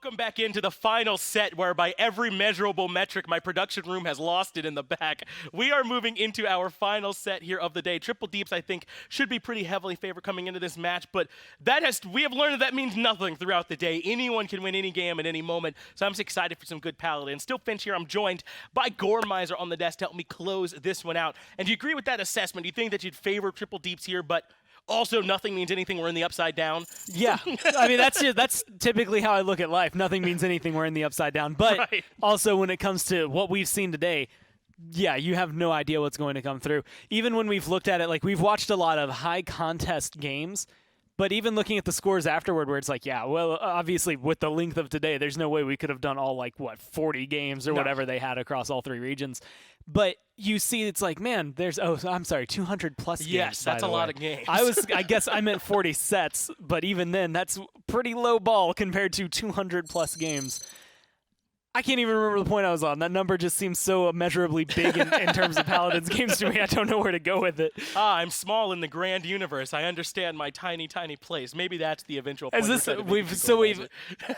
Welcome back into the final set where by every measurable metric, my production room has lost it in the back. We are moving into our final set here of the day. Triple Deeps, I think, should be pretty heavily favored coming into this match, but we have learned that means nothing throughout the day. Anyone can win any game at any moment, so I'm just excited for some good Paladins. Still Finch here. I'm joined by Gormizer on the desk to help me close this one out. And do you agree with that assessment? Do you think that you'd favor Triple Deeps here, but also nothing means anything, we're in the upside down? Yeah. I mean, that's typically how I look at life. Nothing means anything, we're in the upside down. But also when it comes to what we've seen today, yeah, you have no idea what's going to come through. Even when we've looked at it, like we've watched a lot of high contest games, but even looking at the scores afterward where it's like, yeah, well, obviously with the length of today, there's no way we could have done all 40 games or whatever they had across all 3 regions. But you see, it's like, man, there's, I'm sorry, 200 plus games. Yes, that's a lot of games. I guess I meant 40 sets, but even then, that's pretty low ball compared to 200 plus games. I can't even remember the point I was on. That number just seems so immeasurably big in terms of Paladins games to me. I don't know where to go with it. I'm small in the grand universe. I understand my tiny, tiny place. Maybe that's the eventual point. We've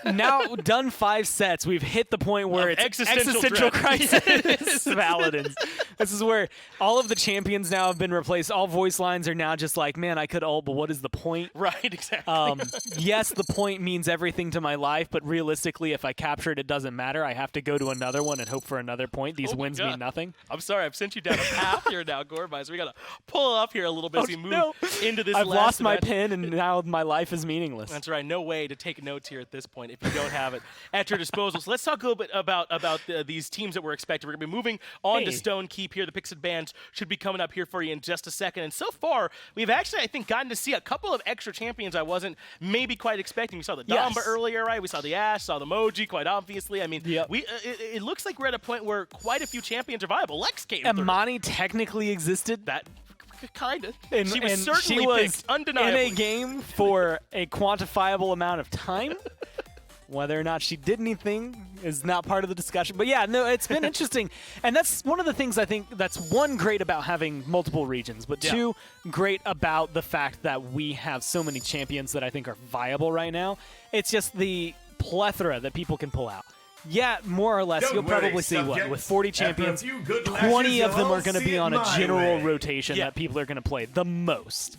now done 5 sets. We've hit the point where it's existential crisis. Paladins. This is where all of the champions now have been replaced. All voice lines are now just like, man, I could ult, but what is the point? Right, exactly. Yes, the point means everything to my life, but realistically, if I capture it, it doesn't matter. I have to go to another one and hope for another point. These wins mean nothing. I'm sorry, I've sent you down a path here now, Gormizer. We got to pull up here a little bit as we move into this I've lost my match. pin, and now my life is meaningless. That's right. No way to take notes here at this point if you don't have it at your disposal. So let's talk a little bit about these teams that we're expecting. We're going to be moving on to Stone Keep here. The picks and bans should be coming up here for you in just a second. And so far, we've actually, I think, gotten to see a couple of extra champions I wasn't maybe quite expecting. We saw the Damba earlier, right? We saw the Ashe, saw the Moji, quite obviously. I mean, it looks like we're at a point where quite a few champions are viable. Lex came through. Amani technically existed. That kind of. She was certainly picked, undeniably. In a game for a quantifiable amount of time. Whether or not she did anything is not part of the discussion. But yeah, no, it's been interesting. And that's one of the things I think that's one great about having multiple regions, but two great about the fact that we have so many champions that I think are viable right now. It's just the plethora that people can pull out. Yeah, more or less, you'll probably see what, with 40 champions, 20 of them are going to be on a general rotation that people are going to play the most.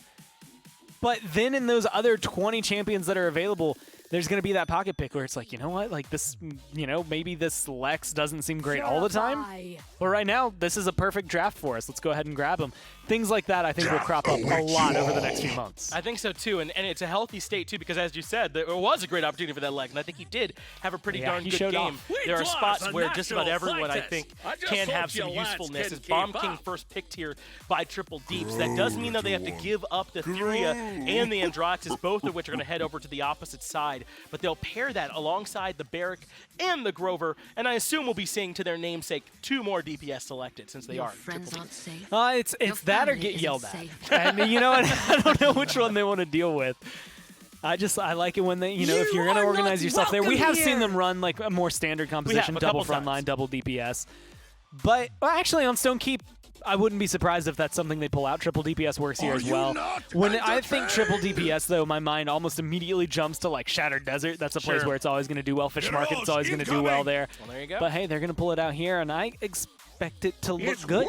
But then in those other 20 champions that are available, there's going to be that pocket pick where it's like, you know what, like this, maybe this Lex doesn't seem great all the time. But right now, this is a perfect draft for us. Let's go ahead and grab him. Things like that, I think, will crop up a lot over the next few months. I think so, too. And it's a healthy state, too, because as you said, there was a great opportunity for that Lex. And I think he did have a pretty darn good game. There are spots where just about everyone, I think, can have some usefulness. As Bomb King first picked here by Triple Deeps. That does mean, though, they have to give up the Furia and the Androxus, both of which are going to head over to the opposite side. But they'll pair that alongside the Barik and the Grover, and I assume we'll be seeing to their namesake 2 more DPS selected since they are. Friends aren't safe. It's that or get yelled at. And you know what? I don't know which one they want to deal with. I like it when they, if you're going to organize yourself there. We have seen them run like a more standard composition, double frontline, double DPS. But actually on Stone Keep, I wouldn't be surprised if that's something they pull out. Triple DPS works here as well. When I think triple DPS, though, my mind almost immediately jumps to like Shattered Desert. That's a place where it's always going to do well. Fish Market, it's always going to do well there. Well, there you go. But hey, they're going to pull it out here, and I expect it to look good.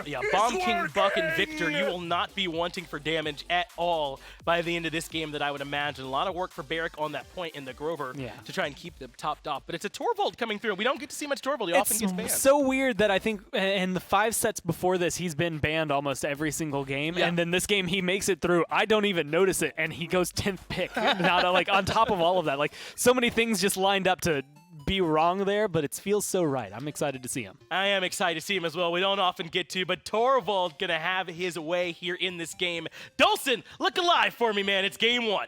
Yeah, Bomb King, Buck, and Viktor, you will not be wanting for damage at all by the end of this game that I would imagine. A lot of work for Barik on that point in the Grover to try and keep them topped off. But it's a Torvald coming through. We don't get to see much Torvald. He often gets banned. It's so weird that I think in the 5 sets before this, he's been banned almost every single game. And then this game, he makes it through. I don't even notice it, and he goes 10th pick. Now, like, on top of all of that, like, so many things just lined up to be wrong there, but it feels so right. I'm excited to see him. I am excited to see him as well. We don't often get to, but Torvald gonna have his way here in this game. Dawson, look alive for me, man. It's game 1.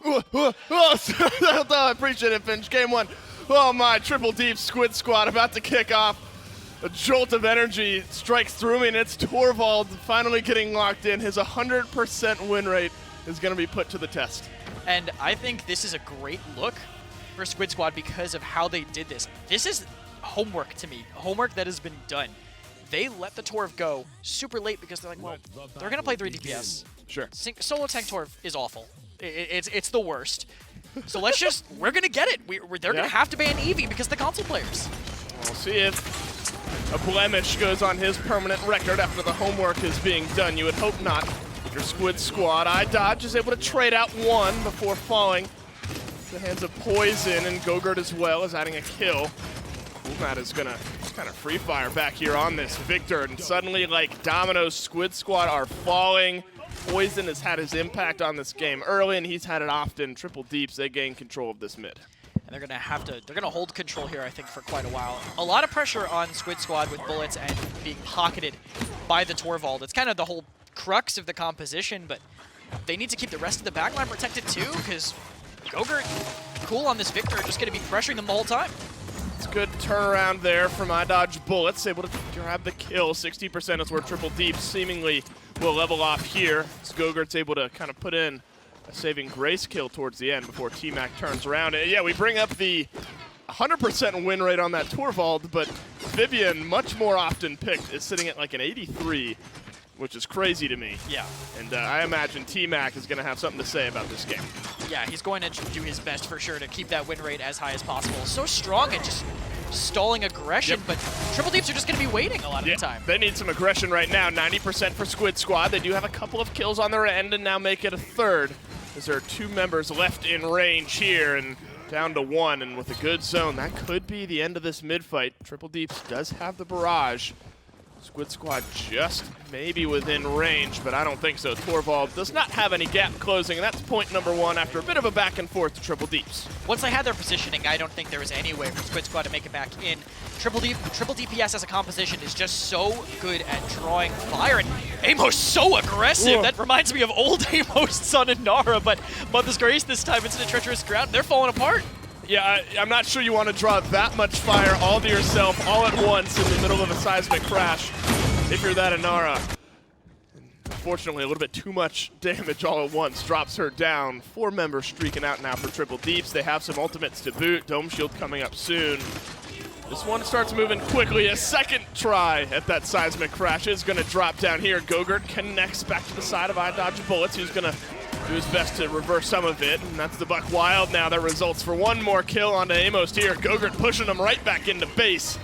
I appreciate it, Finch. Game 1. Oh my, Triple Deep Squid Squad about to kick off. A jolt of energy strikes through me, and it's Torvald finally getting locked in. His 100% win rate is going to be put to the test. And I think this is a great look for Squid Squad because of how they did this. This is homework to me, homework that has been done. They let the Torv go super late because they're like, well, they're going to play 3 DPS. Sure. Solo tank Torv is awful. It's the worst. So we're going to get it. They're going to have to ban Eevee because of the console players. We'll see if a blemish goes on his permanent record after the homework is being done. You would hope not. Your Squid Squad, iDodge is able to trade out one before falling to the hands of Poison, and Ghogert as well is adding a kill. Coolmat is gonna kind of free fire back here on this Viktor, and suddenly, like dominoes, Squid Squad are falling. Poison has had his impact on this game early, and he's had it often. Triple Deeps, they gain control of this mid. And they're gonna hold control here, I think, for quite a while. A lot of pressure on Squid Squad with bullets and being pocketed by the Torvald. It's kind of the whole crux of the composition, but they need to keep the rest of the backline protected too, because Ghogert, Cool on this Viktor, are just gonna be pressuring them the whole time. It's a good turnaround there from iDodgeBulletz, able to grab the kill. 60% is where Triple Deep seemingly will level off here. As Gogert's able to kind of put in a saving grace kill towards the end before TMAC turns around. And yeah, we bring up the 100% win rate on that Torvald, but Vivian, much more often picked, is sitting at like an 83, which is crazy to me. Yeah. And I imagine TMAC is going to have something to say about this game. Yeah, he's going to do his best for sure to keep that win rate as high as possible. So strong at just stalling aggression, but Triple Deeps are just going to be waiting a lot of the time. They need some aggression right now. 90% for Squid Squad. They do have a couple of kills on their end and now make it a third, as there are 2 members left in range here and down to 1. And with a good zone, that could be the end of this mid fight. Triple Deeps does have the barrage. Squid Squad just maybe within range, but I don't think so. Torvald does not have any gap closing, and that's point number 1 after a bit of a back and forth to Triple Deeps. Once they had their positioning, I don't think there was any way for Squid Squad to make it back in. Triple DPS as a composition is just so good at drawing fire, and Amos so aggressive. Whoa. That reminds me of old Amos on Inara, but Mother's Grace this time into the treacherous ground. They're falling apart. Yeah, I'm not sure you want to draw that much fire all to yourself, all at once in the middle of a seismic crash, if you're that Inara. Unfortunately, a little bit too much damage all at once drops her down. 4 members streaking out now for Triple Deeps. They have some ultimates to boot. Dome Shield coming up soon. This one starts moving quickly. A second try at that seismic crash is going to drop down here. Ghogert connects back to the side of iDodgeBulletz, who's going to do his best to reverse some of it, and that's the Buck Wild now. That results for 1 more kill onto Amos here. Ghogert pushing him right back into base.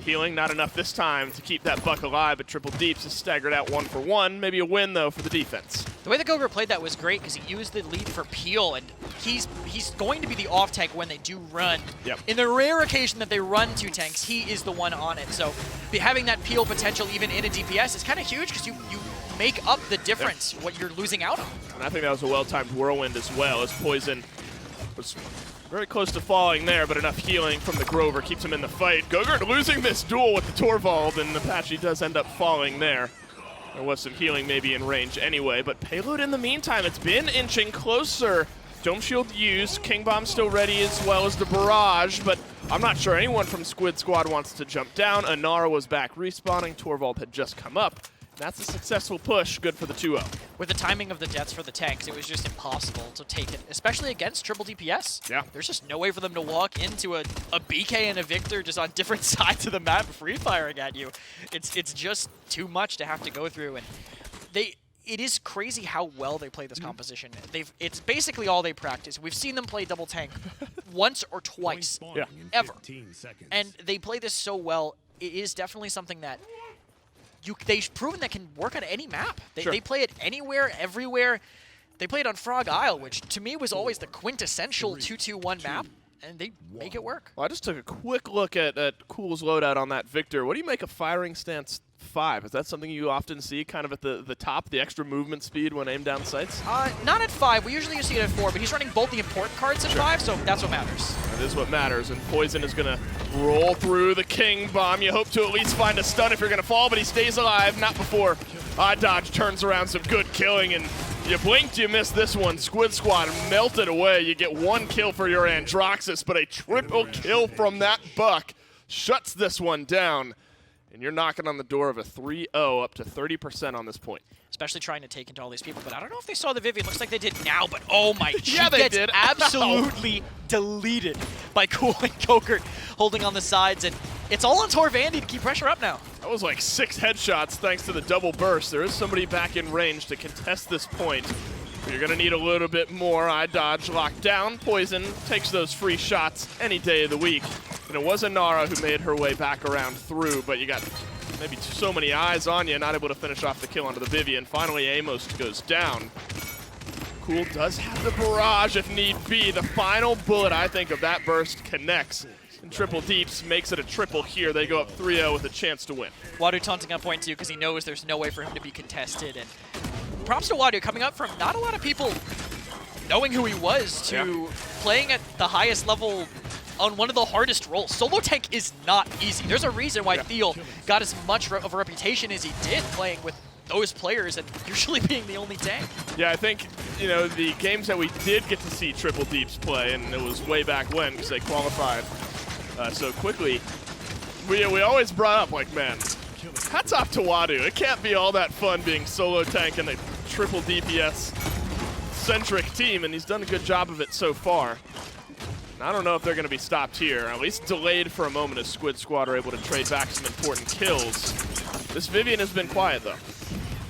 Healing not enough this time to keep that Buck alive, but Triple Deeps is staggered out 1 for 1. Maybe a win, though, for the defense. The way that Ghogert played that was great because he used the lead for Peel, and he's going to be the off-tank when they do run. Yep. In the rare occasion that they run 2 tanks, he is the one on it. So having that Peel potential even in a DPS is kind of huge because you make up the difference, what you're losing out on. And I think that was a well-timed whirlwind as well, as Poison was very close to falling there, but enough healing from the Grover keeps him in the fight. Ghogert losing this duel with the Torvald, and Apxche does end up falling there. There was some healing maybe in range anyway, but Payload in the meantime, it's been inching closer. Dome Shield used, King Bomb still ready as well as the barrage, but I'm not sure anyone from Squid Squad wants to jump down. Inara was back respawning, Torvald had just come up. That's a successful push, good for the 2-0. With the timing of the deaths for the tanks, it was just impossible to take it, especially against Triple DPS. Yeah. There's just no way for them to walk into a BK and a Viktor just on different sides of the map free firing at you. It's just too much to have to go through, and it is crazy how well they play this composition. It's basically all they practice. We've seen them play double tank once or twice, ever. And they play this so well. It is definitely something that they've proven that can work on any map. They play it anywhere, everywhere. They played on Frog Isle, which to me was always the quintessential 2-2-1 map, and they make it work. Well, I just took a quick look at Cool's loadout on that Viktor. What do you make of firing stance 5? Is that something you often see kind of at the top, the extra movement speed when aimed down sights? Not at 5. We usually see it at 4, but he's running both the important cards at 5, so that's what matters. That is what matters, and Poison is going to roll through the King Bomb. You hope to at least find a stun if you're going to fall, but he stays alive. Not before iDodge turns around some good killing, and you blinked, you missed this one. Squid Squad melted away. You get 1 kill for your Androxus, but a triple kill from that Buck shuts this one down. And you're knocking on the door of a 3-0 up to 30% on this point. Especially trying to take into all these people. But I don't know if they saw the Vivian. Looks like they did now, but oh my, yeah, they gets did. absolutely deleted by Cool and Ghogert holding on the sides. And it's all on Torvandy to keep pressure up now. That was like 6 headshots thanks to the double burst. There is somebody back in range to contest this point. You're going to need a little bit more. iDodge locked down. Poison takes those free shots any day of the week. And it was Inara who made her way back around through, but you got maybe so many eyes on you, not able to finish off the kill onto the Vivian. Finally, amostrs goes down. rKuhl does have the barrage if need be. The final bullet, I think, of that burst connects. And Triple Deeps makes it a triple here. They go up 3-0 with a chance to win. Wadu taunting on point 2 because he knows there's no way for him to be contested. And props to Wadu coming up from not a lot of people knowing who he was to playing at the highest level on one of the hardest roles. Solo tank is not easy. There's a reason why Thiel got as much of a reputation as he did playing with those players and usually being the only tank. Yeah, I think, you know, the games that we did get to see Triple Deeps play, and it was way back when because they qualified so quickly, we always brought up, like, man, hats off to Wadu. It can't be all that fun being solo tank in a triple DPS-centric team, and he's done a good job of it so far. And I don't know if they're going to be stopped here, at least delayed for a moment as Squid Squad are able to trade back some important kills. This Vivian has been quiet, though.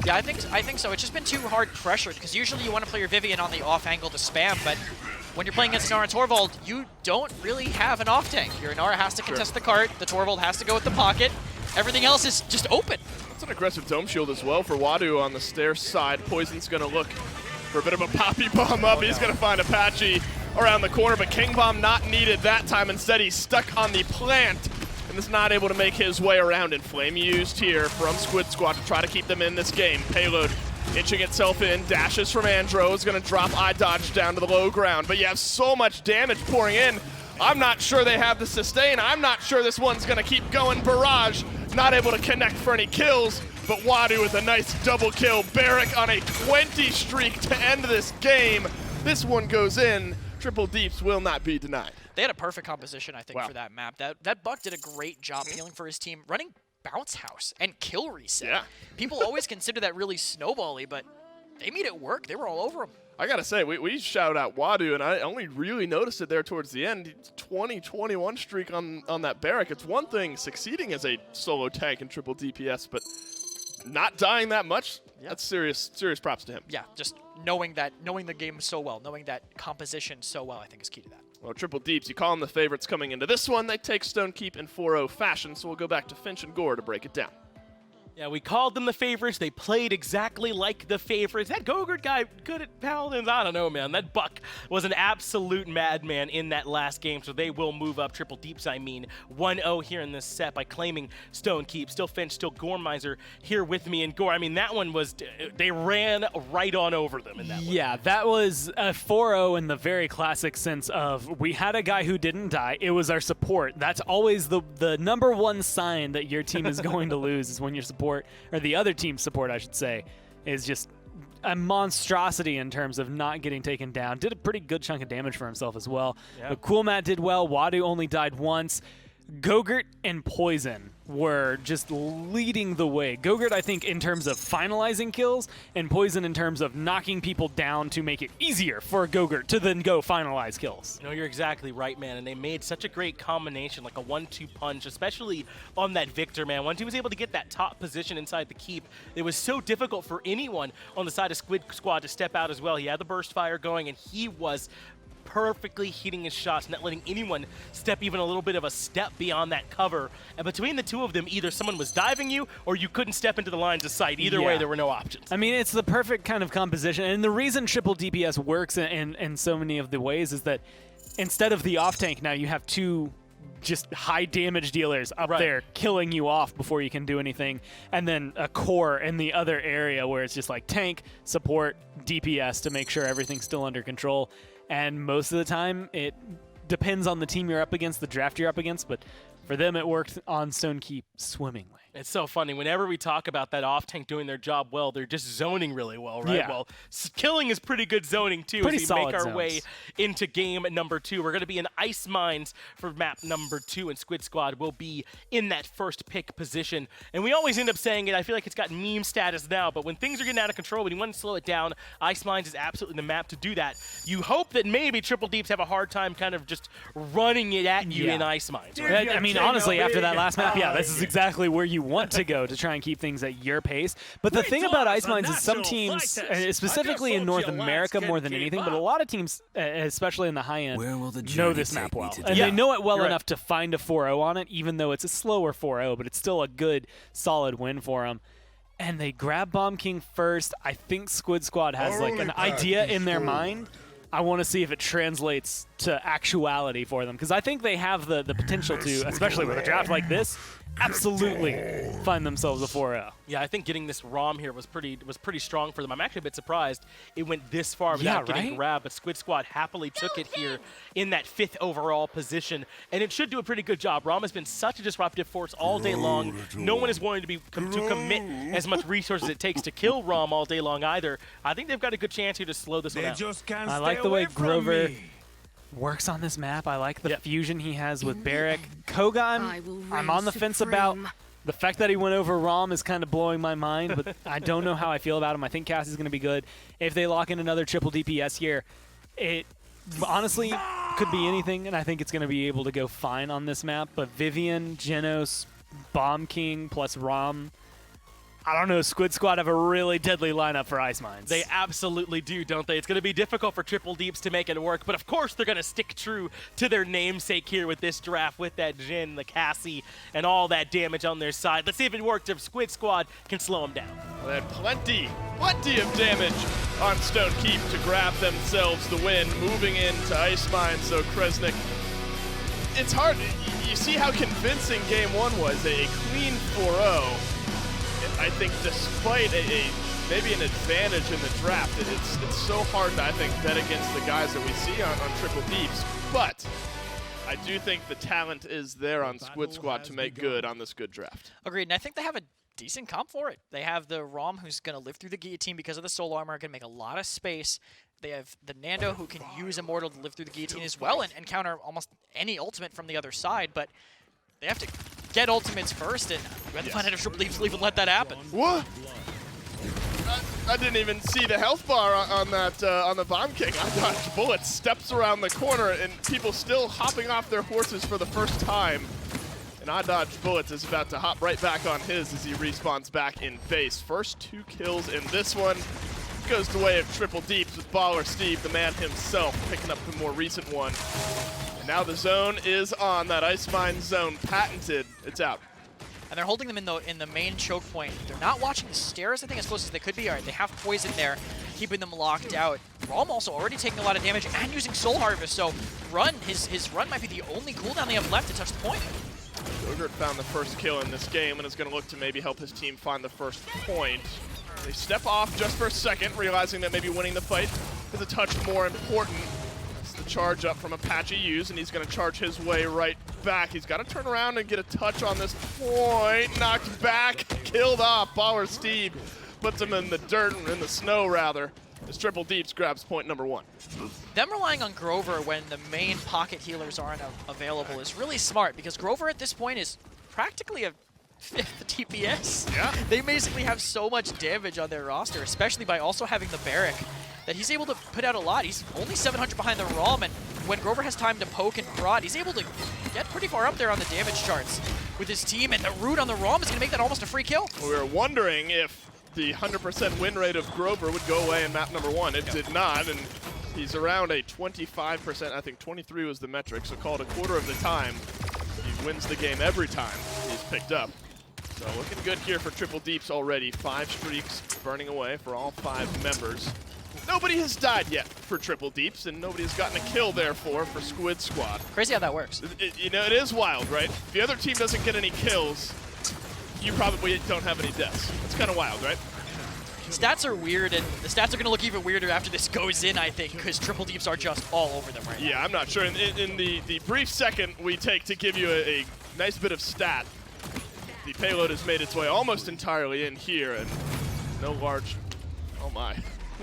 Yeah, I think so. It's just been too hard pressured because usually you want to play your Vivian on the off angle to spam, but when you're playing against Inara and Torvald, you don't really have an off tank. Your Inara has to contest the cart, the Torvald has to go with the pocket. Everything else is just open. That's an aggressive dome shield as well for Wadu on the stairs side. Poison's going to look for a bit of a poppy bomb up. He's going to find Apxche around the corner, but King Bomb not needed that time. Instead, he's stuck on the plant and is not able to make his way around. And Flame used here from Squid Squad to try to keep them in this game. Payload inching itself in, dashes from Andro, is going to drop iDodge down to the low ground. But you have so much damage pouring in. I'm not sure they have the sustain. I'm not sure this one's going to keep going. Barrage not able to connect for any kills, but Wadu with a nice double kill. Barik on a 20 streak to end this game. This one goes in. Triple Deeps will not be denied. They had a perfect composition, I think, for that map. That Buck did a great job healing for his team, running Bounce House and Kill Reset. Yeah. People always consider that really snowball-y, but they made it work. They were all over him. I gotta say, we shouted out Wadu, and I only really noticed it there towards the end. 20-21 streak on that Barik. It's one thing succeeding as a solo tank in triple DPS, but not dying that much, that's serious props to him. Yeah, just knowing the game so well, knowing that composition so well, I think is key to that. Well, Triple Deeps, you call them the favorites coming into this one. They take Stone Keep in 4-0 fashion, so we'll go back to Finch and Gore to break it down. Yeah, we called them the favorites. They played exactly like the favorites. That Ghogert guy, good at Paladins. I don't know, man. That Buck was an absolute madman in that last game, so they will move up. Triple Deeps, I mean, 1-0 here in this set by claiming Stone Keep. Still Finch, still Goremizer here with me. And Gore, I mean, that one was, they ran right on over them in that one. Yeah, that was a 4-0 in the very classic sense of we had a guy who didn't die. It was our support. That's always the number one sign that your team is going to lose is when your support, or the other team's support, I should say, is just a monstrosity in terms of not getting taken down. Did a pretty good chunk of damage for himself as well. Yeah. But Coolmat did well. Wadu only died once. Ghogert and Poison were just leading the way. Ghogert, I think, in terms of finalizing kills, and Poison in terms of knocking people down to make it easier for Ghogert to then go finalize kills. You know, you're exactly right, man, and they made such a great combination, like a 1-2 punch, especially on that Viktor, man. Once he was able to get that top position inside the keep, it was so difficult for anyone on the side of Squid Squad to step out as well. He had the burst fire going, and he was perfectly hitting his shots, not letting anyone step even a little bit of a step beyond that cover. And between the two of them, either someone was diving you or you couldn't step into the lines of sight. Either way, there were no options. I mean, it's the perfect kind of composition. And the reason triple DPS works in so many of the ways is that instead of the off tank, now you have two just high damage dealers up there killing you off before you can do anything, and then a core in the other area where it's just like tank, support, DPS to make sure everything's still under control. And most of the time, it depends on the team you're up against, the draft you're up against, but for them, it worked on Stone Keep swimmingly. It's so funny. Whenever we talk about that off-tank doing their job well, they're just zoning really well, right? Yeah. Well, killing is pretty good zoning, too, Pretty as we solid make our zones. way into game number 2. We're going to be in Ice Mines for map number 2, and Squid Squad will be in that first pick position. And we always end up saying it. I feel like it's got meme status now, but when things are getting out of control, when you want to slow it down, Ice Mines is absolutely the map to do that. You hope that maybe Triple Deeps have a hard time kind of just running it at you in Ice Mines. Right? I mean, honestly, after that last map, yeah, this is exactly where you want to go to try and keep things at your pace. But the thing about Ice Mines is some teams, specifically in North America more than anything, but a lot of teams, especially in the high end, know this map well. And they know it well enough to find a 4-0 on it, even though it's a slower 4-0, but it's still a good, solid win for them. And they grab Bomb King first. I think Squid Squad has like an idea in their mind. I want to see if it translates to actuality for them, because I think they have the potential to, especially with a draft like this, absolutely find themselves a 4-0. Yeah, I think getting this Raum here was pretty strong for them. I'm actually a bit surprised it went this far without getting grabbed, but Squid Squad happily took it here in that 5th overall position, and it should do a pretty good job. Raum has been such a disruptive force all day long. No one is willing to commit as much resources it takes to kill Raum all day long either. I think they've got a good chance here to slow this one out. I like the way Grover works on this map. I like the fusion he has with Barik. Koga, I'm on the fence about. The fact that he went over Raum is kind of blowing my mind, but I don't know how I feel about him. I think Cassie's going to be good. If they lock in another triple DPS here, it honestly could be anything, and I think it's going to be able to go fine on this map. But Vivian, Jenos, Bomb King plus Raum, I don't know, Squid Squad have a really deadly lineup for Ice Mines. They absolutely do, don't they? It's going to be difficult for Triple Deeps to make it work, but of course they're going to stick true to their namesake here with this draft, with that Zhin, the Cassie, and all that damage on their side. Let's see if it works, if Squid Squad can slow them down. They had plenty of damage on Stone Keep to grab themselves the win, moving into Ice Mines, so Kresnik. It's hard. You see how convincing Game 1 was, a clean 4-0. I think despite maybe an advantage in the draft, it's so hard to, I think, bet against the guys that we see on Triple Deeps. But I do think the talent is there on Squid Squad to make good on this good draft. Agreed, and I think they have a decent comp for it. They have the Raum, who's going to live through the guillotine because of the soul armor, going to make a lot of space. They have the Nando, who can use Immortal to live through the guillotine as well and counter almost any ultimate from the other side, but they have to get ultimates first, and we have to find out if Triple Deeps will even let that happen. What? I didn't even see the health bar on that on the Bomb King. iDodgeBulletz steps around the corner, and people still hopping off their horses for the first time. And iDodgeBulletz is about to hop right back on his as he respawns back in base. First 2 kills in this one. Goes the way of Triple Deeps with BallerSteve, the man himself, picking up the more recent one. And now the zone is on. That Ice Mine zone patented. It's out. And they're holding them in the main choke point. They're not watching the stairs, I think, as close as they could be. All right, they have poison there, keeping them locked out. Raum also already taking a lot of damage and using Soul Harvest, so his run might be the only cooldown they have left to touch the point. Ghogert found the first kill in this game and is going to look to maybe help his team find the first point. They step off just for a second, realizing that maybe winning the fight is a touch more important. That's the charge up from Apxche used, and he's going to charge his way right back. He's got to turn around and get a touch on this point. Knocked back, killed off. BallerSteve puts him in the dirt, in the snow rather, as Triple Deeps grabs point number 1. Them relying on Grover when the main pocket healers aren't available is really smart, because Grover at this point is practically a 5th DPS. Yeah. They basically have so much damage on their roster, especially by also having the Barik, that he's able to put out a lot. He's only 700 behind the Raum, and when Grover has time to poke and prod, he's able to get pretty far up there on the damage charts with his team, and the root on the Raum is going to make that almost a free kill. We were wondering if the 100% win rate of Grover would go away in map number 1. It did not, and he's around a 25%, I think 23 was the metric, so call it a quarter of the time. He wins the game every time he's picked up. So looking good here for Triple Deeps already. 5 streaks burning away for all 5 members. Nobody has died yet for Triple Deeps, and nobody has gotten a kill, therefore, for Squid Squad. Crazy how that works. You know, it is wild, right? If the other team doesn't get any kills, you probably don't have any deaths. It's kind of wild, right? Stats are weird, and the stats are going to look even weirder after this goes in, I think, because Triple Deeps are just all over them right now. Yeah, I'm not sure. In the brief second we take to give you a nice bit of stat, the payload has made its way almost entirely in here, and no large... Oh my.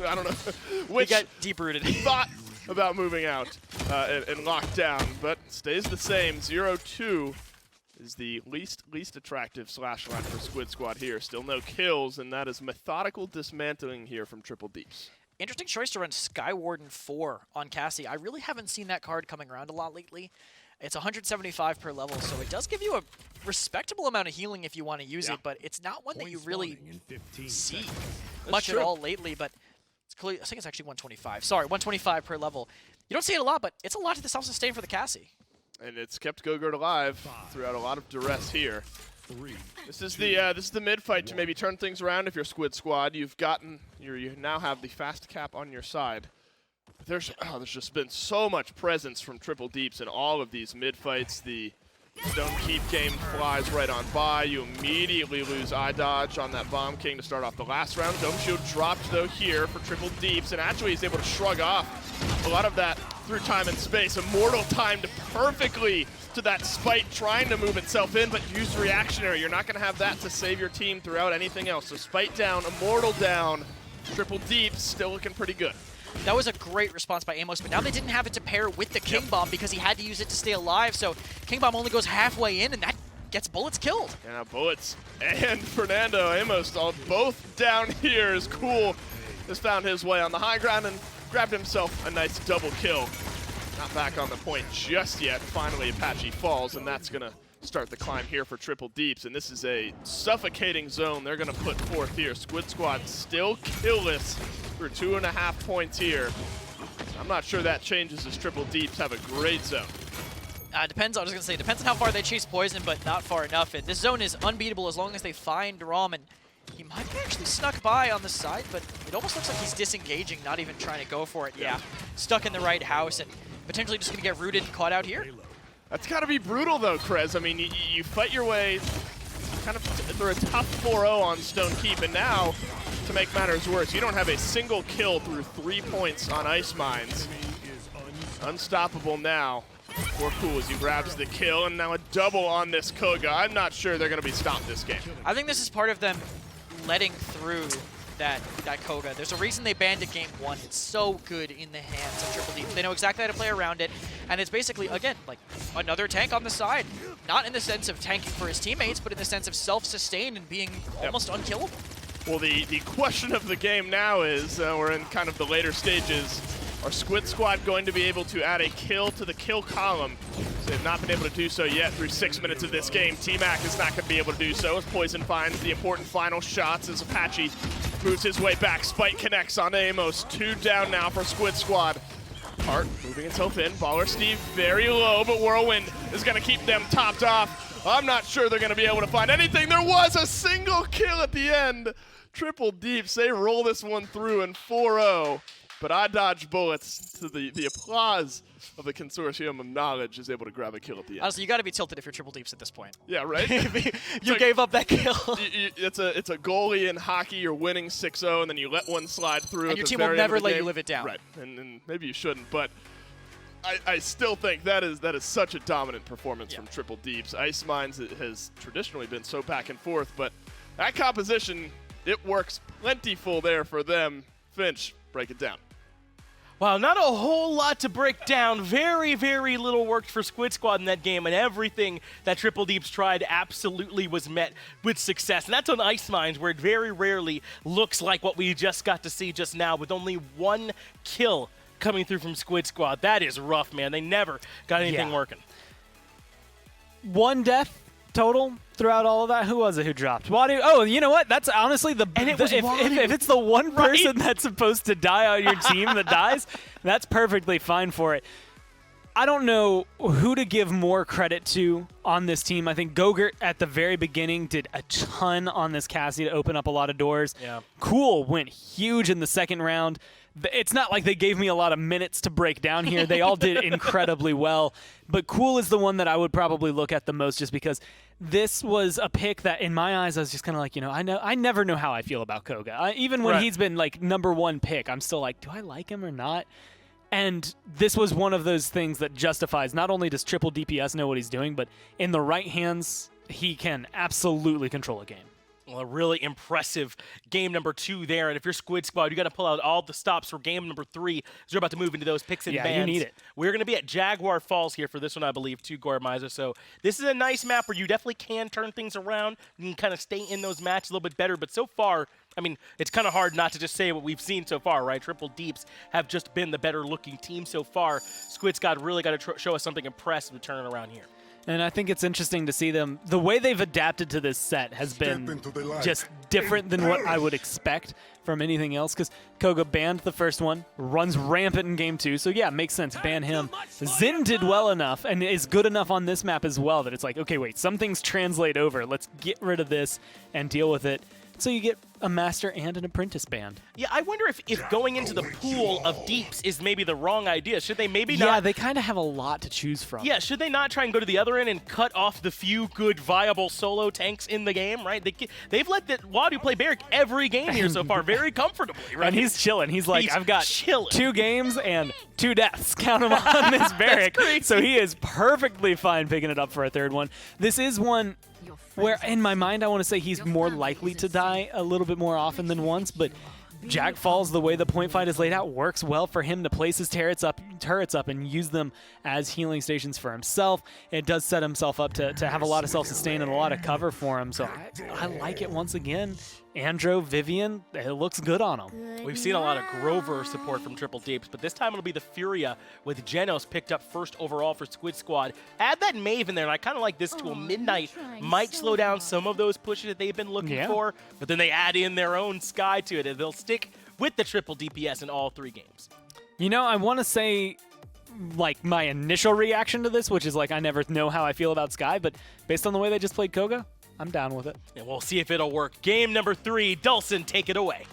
I don't know. We got deep-rooted. Thought about moving out and locked down, but stays the same. 0-2 is the least attractive slash line for Squid Squad here. Still no kills, and that is methodical dismantling here from Triple Deeps. interesting choice to run Skywarden 4 on Cassie. I really haven't seen that card coming around a lot lately. It's 175 per level, so it does give you a respectable amount of healing if you want to use it, but it's not one that you really see much at all lately, but it's clearly, I think it's actually 125. Sorry, 125 per level. You don't see it a lot, but it's a lot to the self-sustain for the Cassie. And it's kept Ghogert alive throughout a lot of duress here. This is the mid fight to maybe turn things around if you're Squid Squad. You now have the fast cap on your side. But there's just been so much presence from Triple Deeps in all of these mid fights. The Stone Keep game flies right on by. You immediately lose iDodge on that Bomb King to start off the last round. Dome Shield dropped though here for Triple Deeps, and actually he's able to shrug off a lot of that through time and space. Immortal timed perfectly to that Spite trying to move itself in, but used reactionary. You're not going to have that to save your team throughout anything else. So Spite down, Immortal down, Triple Deep still looking pretty good. That was a great response by Amos, but now they didn't have it to pair with the King Bomb because he had to use it to stay alive, so King Bomb only goes halfway in, and that gets Bullets killed. And now Bullets and Fernando, Amos, both down here as rKuhl has found his way on the high ground and grabbed himself a nice double kill. Not back on the point just yet. Finally, Apxche falls, and that's going to start the climb here for Triple Deeps. And this is a suffocating zone they're going to put forth here. Squid Squad still killless for 2.5 points here. I'm not sure that changes as Triple Deeps have a great zone. Depends on how far they chase Poison, but not far enough. And this zone is unbeatable as long as they find Raum, and he might be actually snuck by on the side, but it almost looks like he's disengaging, not even trying to go for it. Yeah, stuck in the right house and potentially just going to get rooted and caught out here. That's got to be brutal, though, Krez. I mean, you fight your way kind of through a tough 4-0 on Stone Keep, and now, to make matters worse, you don't have a single kill through 3 points on Ice Mines. Unstoppable now for rKuhl as he grabs the kill, and now a double on this Koga. I'm not sure they're going to be stopped this game. I think this is part of them letting through that Koga. There's a reason they banned it game 1. It's so good in the hands of Triple Deep. They know exactly how to play around it, and it's basically, again, like another tank on the side. Not in the sense of tanking for his teammates, but in the sense of self-sustain and being almost unkillable. Well, the question of the game now is, we're in kind of the later stages, are Squid Squad going to be able to add a kill to the kill column? So they've not been able to do so yet through 6 minutes of this game. TMAC is not going to be able to do so as Poison finds the important final shots as Apxche moves his way back. Spite connects on Amos. 2 down now for Squid Squad. Hart moving itself in. BallerSteve very low, but Whirlwind is going to keep them topped off. I'm not sure they're going to be able to find anything. There was a single kill at the end. Triple Deeps, they roll this one through in 4-0. But iDodgeBulletz, to the applause of the consortium of knowledge, is able to grab a kill at the end. Honestly, you got to be tilted if you're Triple Deeps at this point. Yeah, right? you gave up that kill. It's a goalie in hockey. You're winning 6-0, and then you let one slide through. And your team will never let you live it down. Right, and maybe you shouldn't, but I still think that is such a dominant performance from Triple Deeps. Ice Mines has traditionally been so back and forth, but that composition, it works plentiful there for them. Finch, break it down. Wow, not a whole lot to break down. Very, very little worked for Squid Squad in that game, and everything that Triple Deeps tried absolutely was met with success. And that's on Ice Mines, where it very rarely looks like what we just got to see just now, with only 1 kill coming through from Squid Squad. That is rough, man. They never got anything working. 1 death total throughout all of that. Who was it who dropped? Wadu. Oh, you know what? That's honestly if it's the one person that's supposed to die on your team that dies, that's perfectly fine for it. I don't know who to give more credit to on this team. I think Ghogert at the very beginning did a ton on this Cassie to open up a lot of doors. Yeah. rKuhl went huge in the second round. It's not like they gave me a lot of minutes to break down here. They all did incredibly well. But rKuhl is the one that I would probably look at the most, just because this was a pick that, in my eyes, I was just kind of like, I never know how I feel about Koga. Even when he's been like #1 pick, I'm still like, do I like him or not? And this was one of those things that justifies, not only does Triple DPS know what he's doing, but in the right hands, he can absolutely control a game. Well, a really impressive game number 2 there. And if you're Squid Squad, you got to pull out all the stops for game number 3 as you're about to move into those picks and bans. Yeah, you need it. We're going to be at Jaguar Falls here for this one, I believe, too, Gormizer. So this is a nice map where you definitely can turn things around. You can kind of stay in those matches a little bit better. But so far, I mean, it's kind of hard not to just say what we've seen so far, right? Triple Deeps have just been the better-looking team so far. Squid Squad really got to show us something impressive to turn it around here. And I think it's interesting to see them. The way they've adapted to this set has been just different than what I would expect from anything else, because Koga banned the first one, runs rampant in game 2, so yeah, makes sense, ban him. Zhin did well enough and is good enough on this map as well that it's like, okay, wait, some things translate over. Let's get rid of this and deal with it. So you get a master and an apprentice banned. Yeah, I wonder if going into the pool of deeps is maybe the wrong idea. Should they maybe not? Yeah, they kind of have a lot to choose from. Yeah, should they not try and go to the other end and cut off the few good, viable solo tanks in the game, right? They've let Wadu play Barik every game here so far very comfortably, right? And he's chilling. He's like, I've got chilling. 2 games and 2 deaths. Count them on this Barik. So he is perfectly fine picking it up for a 3rd one. This is one where, in my mind, I want to say he's more likely to die a little bit more often than once, but Jack Falls, the way the point fight is laid out, works well for him to place his turrets up and use them as healing stations for himself. It does set himself up to have a lot of self-sustain and a lot of cover for him, so I like it once again. Andro, Vivian, it looks good on him. We've seen a lot of Grover support from Triple Deeps, but this time it'll be the Furia with Jenos picked up first overall for Squid Squad. Add that Maeve in there, and I kind of like this tool. Midnight might slow down some of those pushes that they've been looking for, but then they add in their own Skye to it, and they'll stick with the triple DPS in all 3 games. You know, I want to say, like, my initial reaction to this, which is like I never know how I feel about Skye, but based on the way they just played Koga, I'm down with it. And we'll see if it'll work. Game number 3, Dulcin, take it away.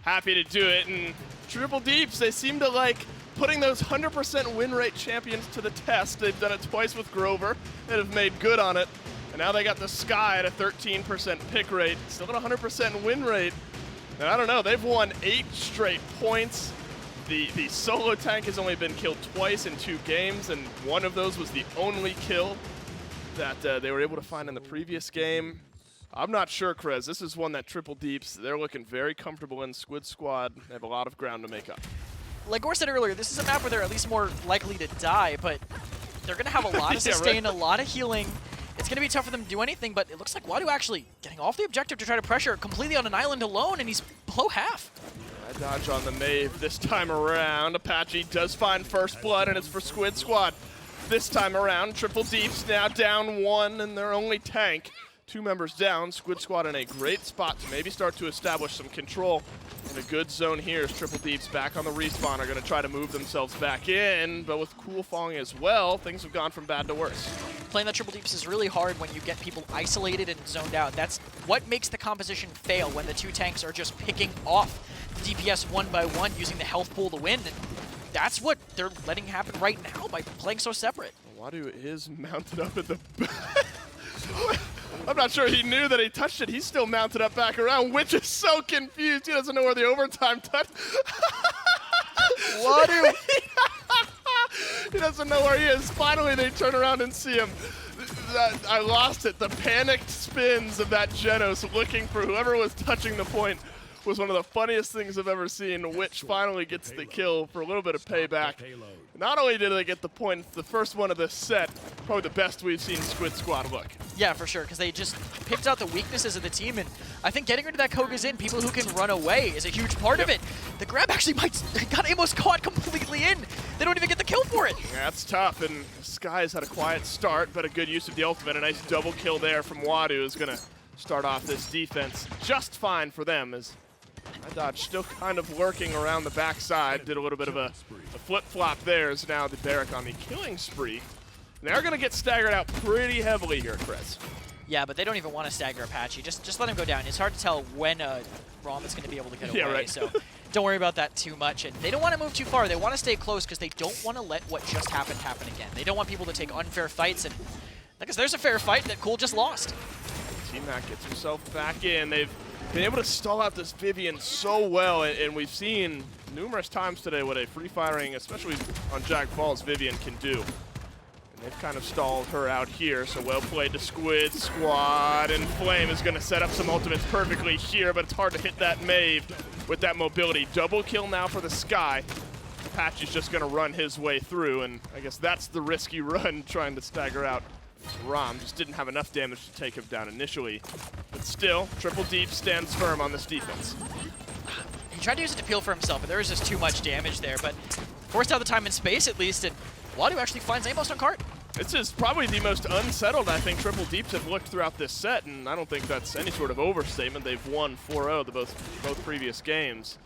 Happy to do it, and Triple Deeps, they seem to like putting those 100% win rate champions to the test. They've done it twice with Grover and have made good on it, and now they got the Skye at a 13% pick rate, still at a 100% win rate. And I don't know, they've won 8 straight points. The solo tank has only been killed twice in 2 games, and one of those was the only kill that they were able to find in the previous game. I'm not sure, Krez. This is one that Triple Deeps, they're looking very comfortable in. Squid Squad, they have a lot of ground to make up. Like Gore said earlier, this is a map where they're at least more likely to die, but they're going to have a lot of sustain, a lot of healing. It's going to be tough for them to do anything, but it looks like Wadu actually getting off the objective to try to pressure completely on an island alone, and he's below half. A dodge on the Maeve this time around. Apxche does find first blood, and it's for Squid Squad. This time around, Triple Deeps now down 1 in their only tank. 2 members down. Squid Squad in a great spot to maybe start to establish some control in a good zone here as Triple Deeps back on the respawn are going to try to move themselves back in, but with rKuhl falling as well, things have gone from bad to worse. Playing that Triple Deeps is really hard when you get people isolated and zoned out. That's what makes the composition fail, when the 2 tanks are just picking off the DPS one by one using the health pool to win. And that's what they're letting happen right now by playing so separate. Wadu is mounted up at the I'm not sure he knew that he touched it. He's still mounted up back around. witçh is so confused. He doesn't know where the overtime touch. Wadu! He doesn't know where he is. Finally, they turn around and see him. I lost it. The panicked spins of that Jenos looking for whoever was touching the point was one of the funniest things I've ever seen. witçh finally gets the kill for a little bit of payback. Not only did they get the point, it's the first one of this set, probably the best we've seen Squid Squad look. Yeah, for sure, because they just picked out the weaknesses of the team, and I think getting rid of that Koga's in, people who can run away, is a huge part of it. The grab actually got Amos caught completely in. They don't even get the kill for it. Yeah, that's tough, and Skye's had a quiet start, but a good use of the ultimate. A nice double kill there from Wadu is going to start off this defense just fine for them, as iDodge still kind of lurking around the backside. Did a little bit of a flip-flop there, as now the Barik on the killing spree. And they're going to get staggered out pretty heavily here, Chris. Yeah, but they don't even want to stagger Apxche. Just let him go down. It's hard to tell when Raum is going to be able to get away, right. So don't worry about that too much. And they don't want to move too far. They want to stay close because they don't want to let what just happened happen again. They don't want people to take unfair fights, and because there's a fair fight that rKuhl just lost. TMAC gets himself back in. They've been able to stall out this Vivian so well, and we've seen numerous times today what a free-firing, especially on Jack Falls, Vivian can do. And they've kind of stalled her out here, so well played to Squid Squad, and Flame is going to set up some ultimates perfectly here, but it's hard to hit that Maeve with that mobility. Double kill now for the Skye. Apxche's just going to run his way through, and I guess that's the risky run, trying to stagger out Raum just didn't have enough damage to take him down initially. But still, Triple Deep stands firm on this defense. He tried to use it to peel for himself, but there was just too much damage there. But forced out the time and space at least, and Wadu actually finds Amos on cart. This is probably the most unsettled I think Triple Deeps have looked throughout this set, and I don't think that's any sort of overstatement. They've won 4-0 both previous games.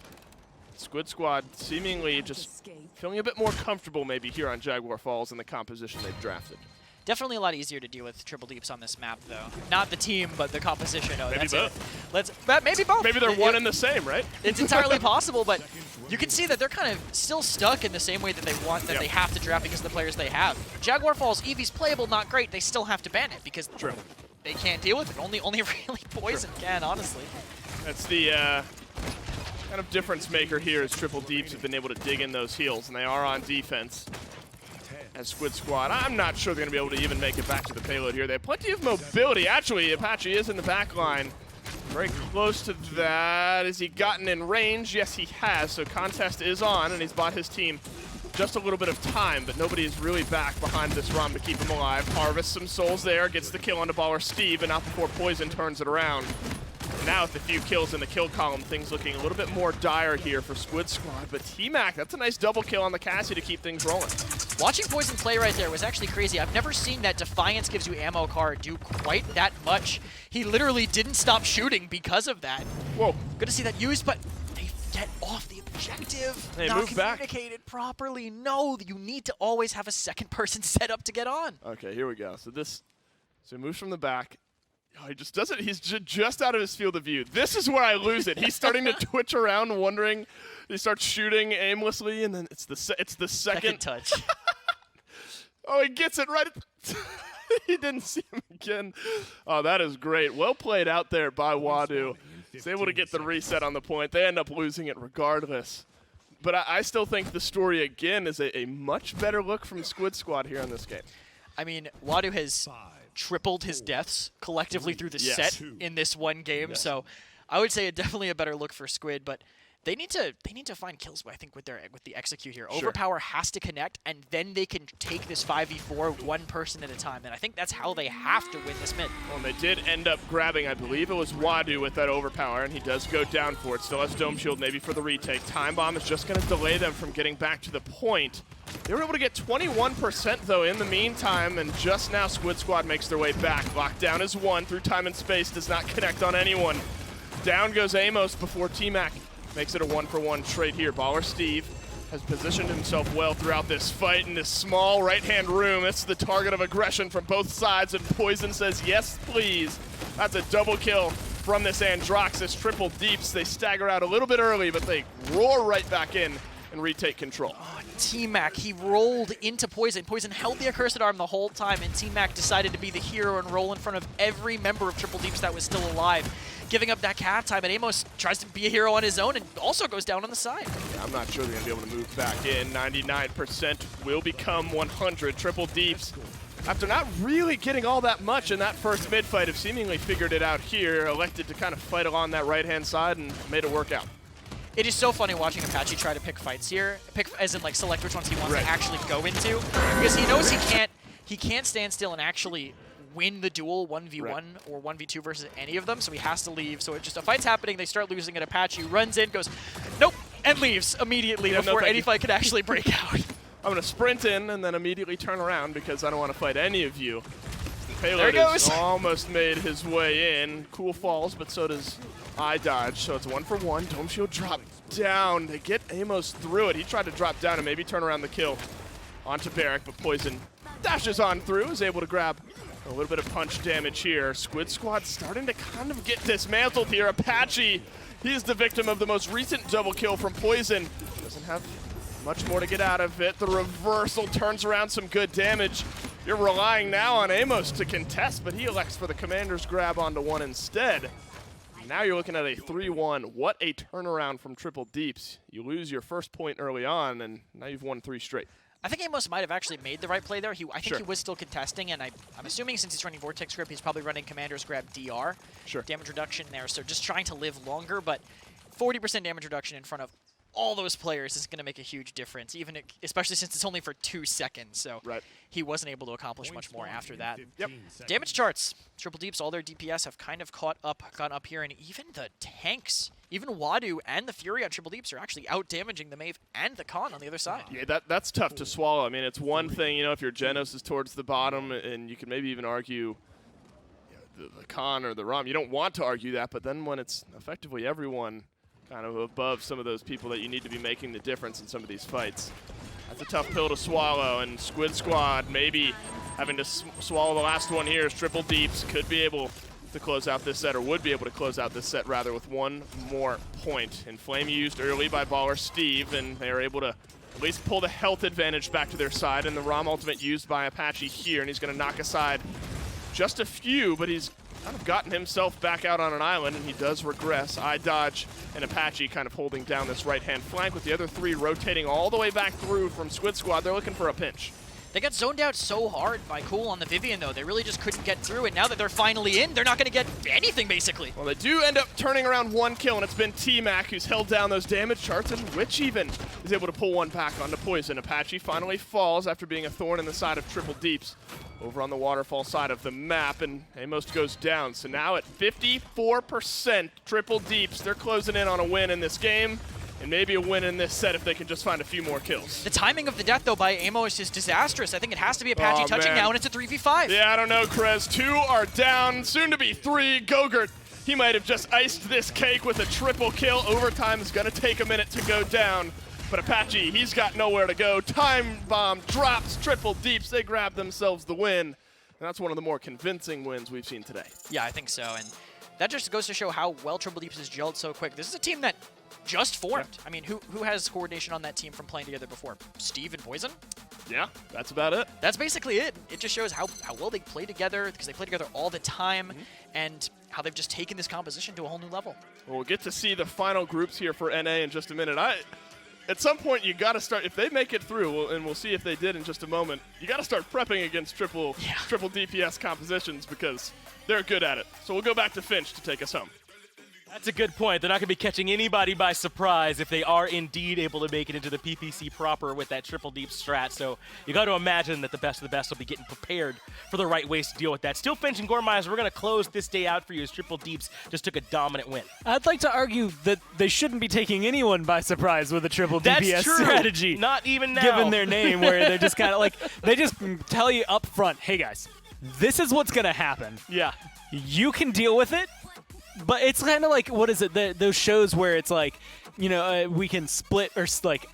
Squid Squad seemingly just feeling a bit more comfortable maybe here on Jaguar Falls in the composition they've drafted. Definitely a lot easier to deal with Triple Deeps on this map, though. Not the team, but the composition. Oh, Maybe that's both. Maybe both. Maybe they're one and the same, right? It's entirely possible, but you can see that they're kind of still stuck in the same way that they want, that they have to draft because of the players they have. Jaguar Falls, Eevee's playable, not great. They still have to ban it because they can't deal with it. Only really Poison can, honestly. That's the kind of difference maker here is Triple Deeps have been able to dig in those heals, and they are on defense. As Squid Squad, I'm not sure they're going to be able to even make it back to the payload here. They have plenty of mobility. Actually, Apxche is in the back line. Very close to that. Has he gotten in range? Yes, he has. So contest is on, and he's bought his team just a little bit of time, but nobody is really back behind this Raum to keep him alive. Harvests some souls there, gets the kill onto BallerSteve, and not before Poison turns it around. Now with a few kills in the kill column, things looking a little bit more dire here for Squid Squad. But TMAC, that's a nice double kill on the Cassie to keep things rolling. Watching Poison play right there was actually crazy. I've never seen that Defiance gives you ammo card do quite that much. He literally didn't stop shooting because of that. Whoa. Good to see that used, but they get off the objective. They not move back. communicated properly. No, you need to always have a second person set up to get on. Okay, here we go. So he moves from the back. Oh, he just does it. He's just out of his field of view. This is where I lose it. He's starting to twitch around, wondering. He starts shooting aimlessly, and then it's the second touch. Oh, he gets it right. He didn't see him again. Oh, that is great. Well played out there by Wadu. He's able to get the reset on the point. They end up losing it regardless. But I still think the story, again, is a much better look from Squid Squad here in this game. I mean, Wadu has tripled his deaths collectively through the set in this one game, so I would say definitely a better look for Squid, but they need to find kills, I think, with the execute here. Overpower has to connect, and then they can take this 5v4 one person at a time, and I think that's how they have to win this mid. Well, and they did end up grabbing, I believe it was Wadu with that overpower, and he does go down for it. Still has Dome Shield maybe for the retake. Time Bomb is just going to delay them from getting back to the point. They were able to get 21% though in the meantime, and just now Squid Squad makes their way back. Lockdown is one through time and space, does not connect on anyone. Down goes Amos before TMAC makes it a 1-for-1 trade here. BallerSteve has positioned himself well throughout this fight in this small right-hand room. It's the target of aggression from both sides, and Poison says, yes, please. That's a double kill from this Androxus. Triple Deeps, they stagger out a little bit early, but they roar right back in and retake control. Oh, TMAC, he rolled into Poison. Poison held the accursed arm the whole time, and TMAC decided to be the hero and roll in front of every member of Triple Deeps that was still alive, giving up that cap time, and Amos tries to be a hero on his own and also goes down on the side. Yeah, I'm not sure they're going to be able to move back in. 99% will become 100. Triple Deeps, after not really getting all that much in that first mid fight, have seemingly figured it out here, elected to kind of fight along that right-hand side and made it work out. It is so funny watching Apxche try to pick fights here, as in like select which ones he wants to actually go into, because he knows he can't stand still and actually win the duel 1v1 or 1v2 versus any of them, so he has to leave. So it just a fight's happening, they start losing it. Apxche runs in, goes nope, and leaves immediately before any fight could actually break out. I'm gonna sprint in and then immediately turn around because I don't want to fight any of you. There Payload has almost made his way in. Cool falls, but so does iDodge. So it's 1-for-1. Dome Shield drop down. They get Amos through it. He tried to drop down and maybe turn around the kill onto Barik, but Poison dashes on through, is able to grab a little bit of punch damage here. Squid Squad starting to kind of get dismantled here. Apxche, he's the victim of the most recent double kill from Poison. Doesn't have much more to get out of it. The reversal turns around some good damage. You're relying now on Amos to contest, but he elects for the commander's grab onto one instead. Now you're looking at a 3-1. What a turnaround from Triple Deeps. You lose your first point early on, and now you've won 3 straight. I think Amos might have actually made the right play there. I think he was still contesting, and I'm assuming since he's running Vortex Grip, he's probably running Commander's Grab DR. Damage reduction there, so just trying to live longer, but 40% damage reduction in front of all those players is going to make a huge difference, especially since it's only for 2 seconds. So he wasn't able to accomplish much more after that. Damage charts. Triple Deeps, all their DPS have kind of gotten up here, and even the tanks, even Wadu and the Furia Triple Deeps are actually out-damaging the Maeve and the Khan on the other side. Yeah, that's tough to swallow. I mean, it's one thing, if your Jenos is towards the bottom, and you can maybe even argue the Khan or the Raum. You don't want to argue that, but then when it's effectively everyone kind of above some of those people that you need to be making the difference in some of these fights, that's a tough pill to swallow. And Squid Squad maybe having to swallow the last one here as Triple Deeps could be able to close out this set, or would be able to close out this set rather, with one more point. And Flame used early by BallerSteve, and they are able to at least pull the health advantage back to their side. And the Raum ultimate used by Apxche here, and he's going to knock aside just a few, but he's kind of gotten himself back out on an island, and he does regress. iDodge and Apxche kind of holding down this right-hand flank, with the other three rotating all the way back through from Squid Squad. They're looking for a pinch. They got zoned out so hard by rKuhl on the Vivian, though. They really just couldn't get through, and now that they're finally in, they're not going to get anything, basically. Well, they do end up turning around one kill, and it's been TMAC who's held down those damage charts, and witçh even is able to pull one back onto Poison. Apxche finally falls after being a thorn in the side of Triple Deeps over on the waterfall side of the map, and amostrs goes down. So now at 54%, Triple Deeps, they're closing in on a win in this game, and maybe a win in this set if they can just find a few more kills. The timing of the death, though, by amostrs is disastrous. I think it has to be Apxche touching now, and it's a 3v5. Yeah, I don't know, Krez. 2 are down, soon to be 3. Ghogert, he might have just iced this cake with a triple kill. Overtime is going to take a minute to go down, but Apxche, he's got nowhere to go. Time bomb drops. Triple Deeps, they grab themselves the win, and that's one of the more convincing wins we've seen today. Yeah, I think so, and that just goes to show how well Triple Deeps has gelled so quick. This is a team that just formed. I mean, who has coordination on that team from playing together before? Steve and Poison? Yeah, that's about it. That's basically it. It just shows how well they play together, because they play together all the time, and how they've just taken this composition to a whole new level. Well, we'll get to see the final groups here for NA in just a minute. At some point, you got to start, if they make it through, and we'll see if they did in just a moment, you got to start prepping against triple DPS compositions, because they're good at it. So we'll go back to Finch to take us home. That's a good point. They're not going to be catching anybody by surprise if they are indeed able to make it into the PPC proper with that Triple Deep strat. So you got to imagine that the best of the best will be getting prepared for the right ways to deal with that. Still, Finch and Gormize, we're going to close this day out for you as Triple Deeps just took a dominant win. I'd like to argue that they shouldn't be taking anyone by surprise with a triple DPS strategy. Not even now. Given their name, where they're just kind of like, they just tell you up front, hey guys, this is what's going to happen. Yeah. You can deal with it. But it's kind of like, what is it? Those shows where it's like, we can split, or like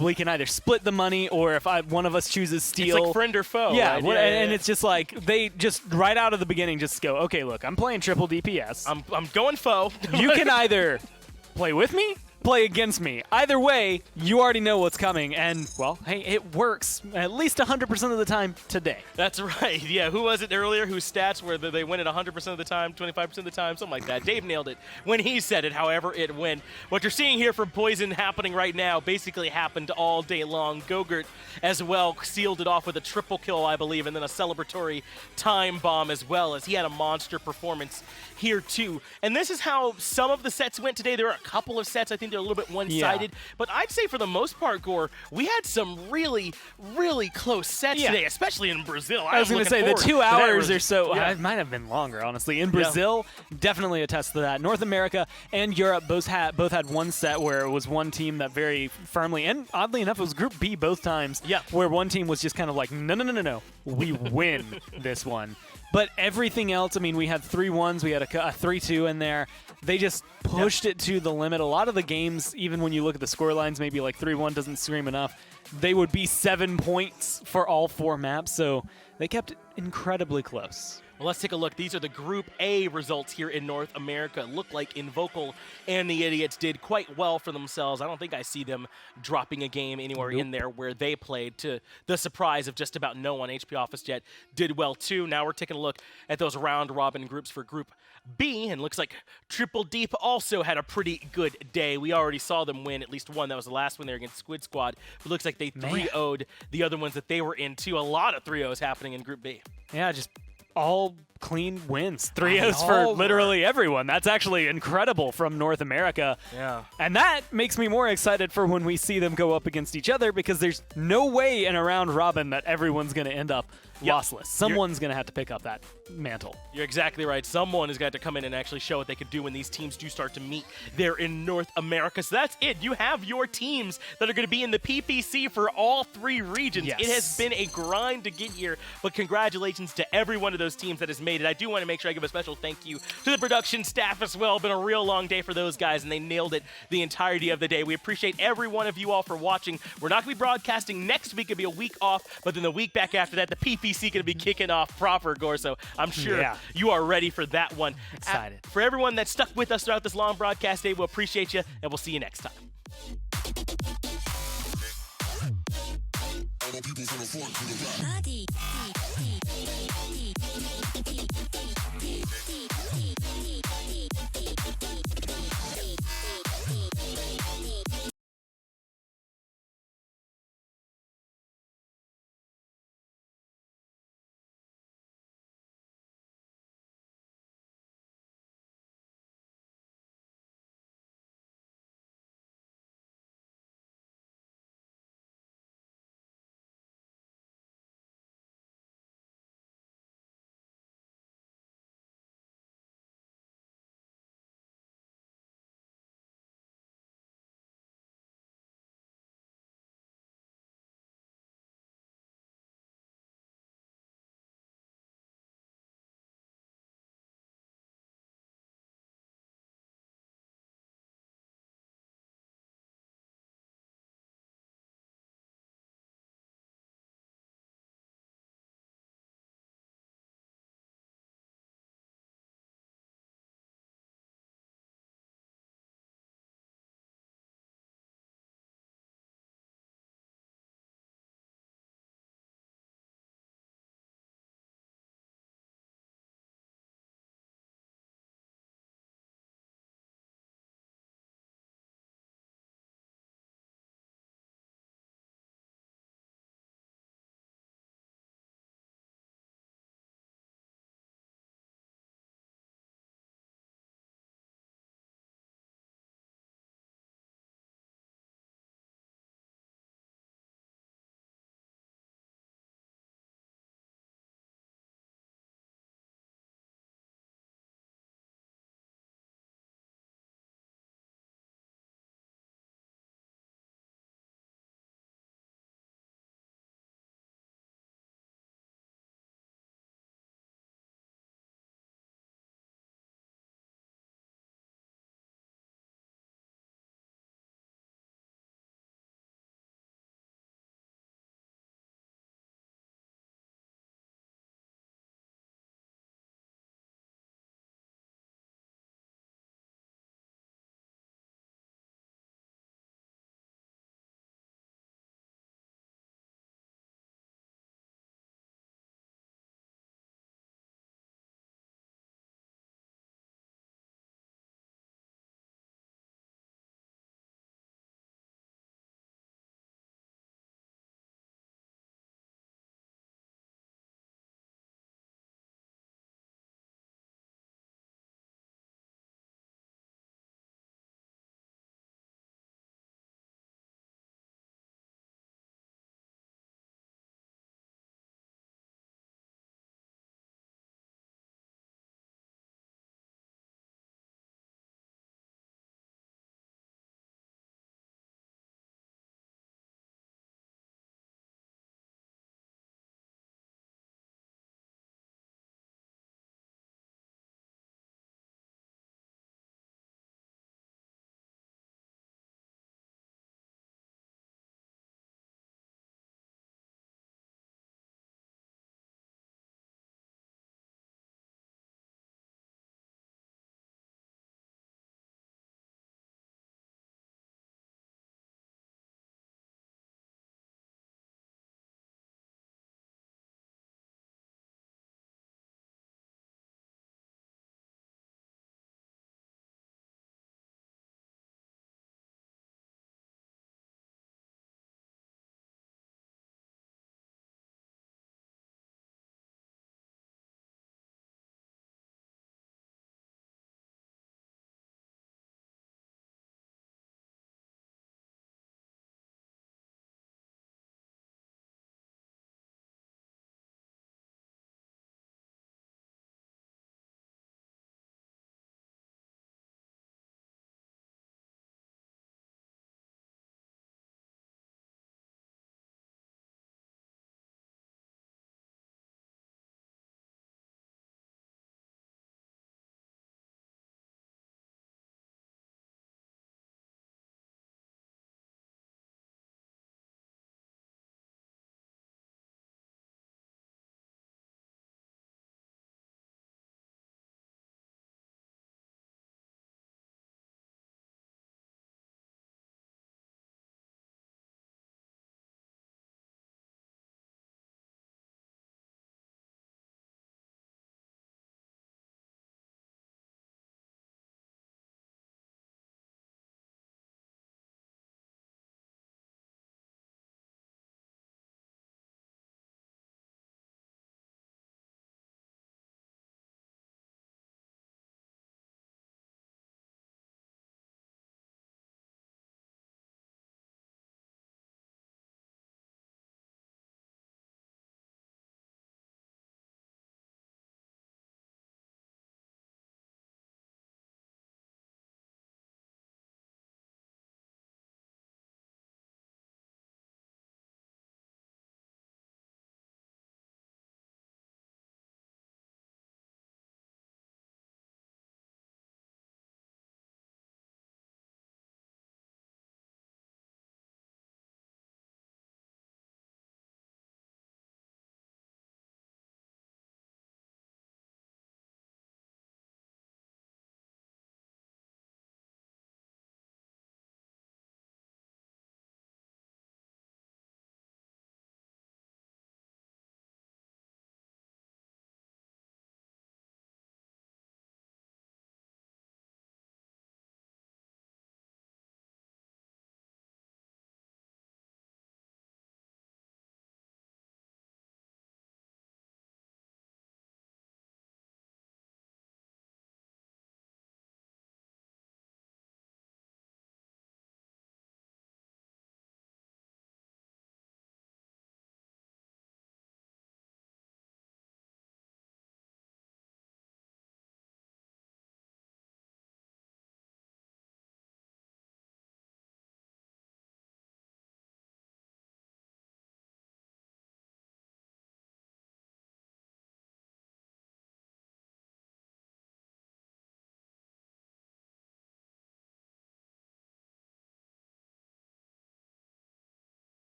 we can either split the money, or if one of us chooses steal. It's like friend or foe. Yeah, right? And it's just like they just right out of the beginning just go, okay, look, I'm playing triple DPS. I'm going foe. You can either play with me, play against me. Either way, you already know what's coming, and, well, hey, it works at least 100% of the time today. That's right. Yeah, who was it earlier whose stats were that they win it 100% of the time, 25% of the time, something like that? Dave nailed it when he said it, however it went. What you're seeing here from Poison happening right now basically happened all day long. Ghogert as well sealed it off with a triple kill, I believe, and then a celebratory time bomb as well, as he had a monster performance here too. And this is how some of the sets went today. There were a couple of sets, I think they're a little bit one-sided, but I'd say for the most part, Gore, we had some really, really close sets today, especially in Brazil. I was going to say, the 2 hours or so, it might have been longer, honestly. In Brazil, definitely attest to that. North America and Europe both had one set where it was one team that very firmly, and oddly enough, it was Group B both times, where one team was just kind of like, no, we win this one. But everything else, I mean, we had 3-1s, we had a 3-2 in there. They just pushed it to the limit. A lot of the games, even when you look at the score lines, maybe like 3-1 doesn't scream enough. They would be 7 points for all 4 maps, so they kept it incredibly close. Well, let's take a look. These are the Group A results here in North America. It looked like Invocal and the Idiots did quite well for themselves. I don't think I see them dropping a game anywhere in there where they played, to the surprise of just about no one. HP OfficeJet did well too. Now we're taking a look at those round-robin groups for Group B, and looks like Triple Deep also had a pretty good day. We already saw them win at least one. That was the last one there against Squid Squad. It looks like they 3-0'd the other ones that they were in too. A lot of 3-0s happening in Group B. Yeah, just all clean wins. 3-0s for literally everyone. That's actually incredible from North America. Yeah. And that makes me more excited for when we see them go up against each other, because there's no way in a round robin that everyone's going to end up lossless. Someone's going to have to pick up that mantle. You're exactly right. Someone is going to have to come in and actually show what they can do when these teams do start to meet there in North America. So that's it. You have your teams that are going to be in the PPC for all 3 regions. Yes. It has been a grind to get here, but congratulations to every one of those teams that has made it. I do want to make sure I give a special thank you to the production staff as well. Been a real long day for those guys, and they nailed it the entirety of the day. We appreciate every one of you all for watching. We're not going to be broadcasting next week. It'll be a week off, but then the week back after that, the PPC going to be kicking off proper, Gore, so I'm sure you are ready for that one. Excited. For everyone that stuck with us throughout this long broadcast day, we'll appreciate you, and we'll see you next time. All the people from the front to the back.